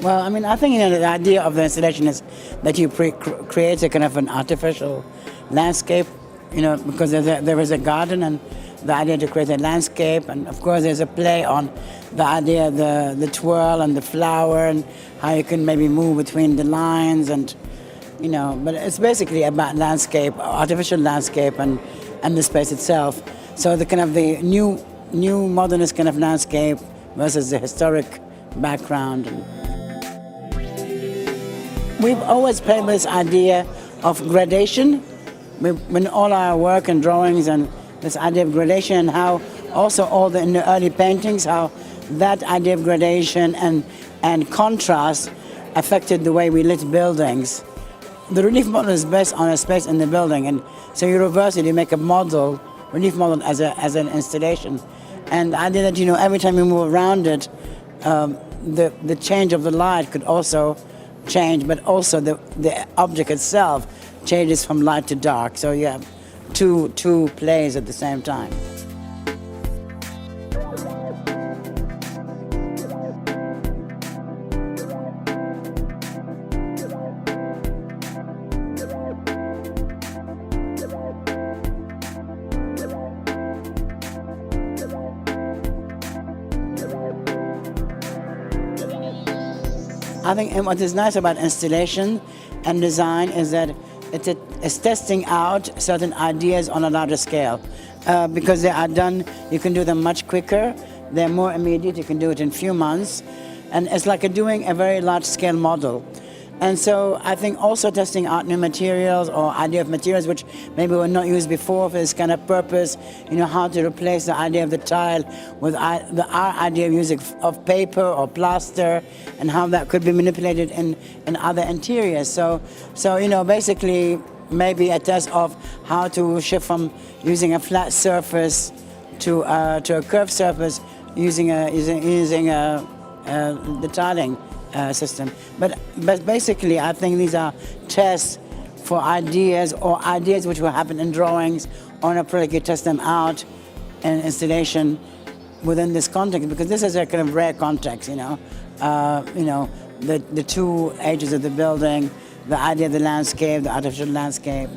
Well, I mean, I think the idea of the installation is that you create a kind of an artificial landscape, because there is a garden, and the idea to create a landscape, and of course there's a play on the idea of the twirl and the flower and how you can maybe move between the lines, and but it's basically about landscape, artificial landscape, and the space itself. So the kind of the new modernist kind of landscape versus the historic background. We've always played with this idea of gradation. When all our work and drawings, and this idea of gradation, and how also in the early paintings, how that idea of gradation and contrast affected the way we lit buildings. The relief model is based on a space in the building, and so you reverse it, you make a relief model as an installation. And the idea that every time you move around it, the change of the light could also change, but also the object itself changes from light to dark. So you have two plays at the same time. I think what is nice about installation and design is that it's testing out certain ideas on a larger scale. Because they are done, you can do them much quicker, they're more immediate, you can do it in a few months, and it's like doing a very large scale model. And so I think also testing out new materials or idea of materials which maybe were not used before for this kind of purpose, how to replace the idea of the tile with our idea of using of paper or plaster, and how that could be manipulated in other interiors. So basically maybe a test of how to shift from using a flat surface to a curved surface using the tiling system. But basically I think these are tests for ideas, or ideas which will happen in drawings or in a project. You test them out in installation within this context, because this is a kind of rare context, the two ages of the building, the idea of the landscape, the artificial landscape.